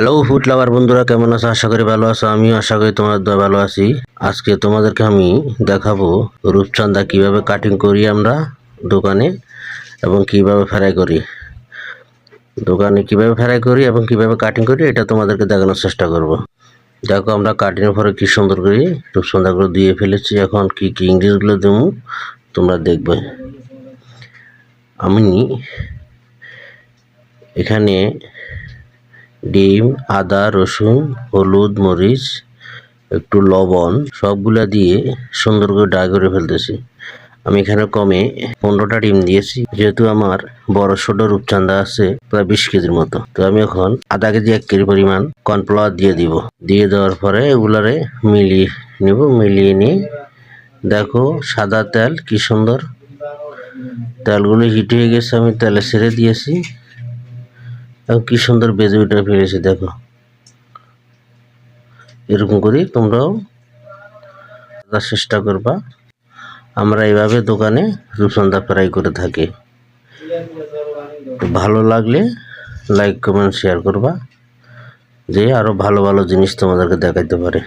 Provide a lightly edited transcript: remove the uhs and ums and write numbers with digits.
Hello food lover বন্ধুরা, কেমন আছো? আশা করি ভালো আছো। আমিও আশা করি তোমাদের দয়া ভালো আছি। আজকে তোমাদেরকে আমি দেখাবো রূপচাঁদা কিভাবে কাটিং করি আমরা দোকানে, এবং কিভাবে ফ্রাই করি। এবং কিভাবে কাটিং করি এটা তোমাদেরকে দেখানোর চেষ্টা করব। দেখো, আমরা কাটিংয়ের পরে কি সুন্দর করে রূপচাঁদাগুলো দিয়ে ফেলেছি। এখন কি কি ইংলিশগুলো দেবো তোমরা দেখবে। আমি এখানে ডিম, আদা, রসুন, হলুদ, মরিচ, একটু লবণ সবগুলা দিয়ে সুন্দর করে ড্রাই করে ফেলতেছি। আমি এখানে কমে 15টা ডিম দিয়েছি, যেহেতু আমার বড় ছোট রূপচাঁদা আছে প্রায় 20 কেজির মতো। তো আমি এখন আধা কেজি 1 কেজি পরিমাণ কর্নফ্লাওয়ার দিয়ে দিব। দিয়ে দেওয়ার পরে এগুলারে মিলিয়ে নিয়ে দেখো সাদা তেল কি সুন্দর, তেলগুলো হিট হয়ে গেছে। আমি তেলে ছেড়ে দিয়েছি এবং কি সুন্দর বেজে উঠে ফেলেছি। দেখো, এরকম করে তোমরাও চেষ্টা করবা। আমরা এইভাবে দোকানে রূপচাঁদা ফ্রাই করে থাকি। ভালো লাগলে লাইক, কমেন্ট, শেয়ার করবা, যে আরো ভালো ভালো জিনিস তোমাদেরকে দেখাইতে পারে।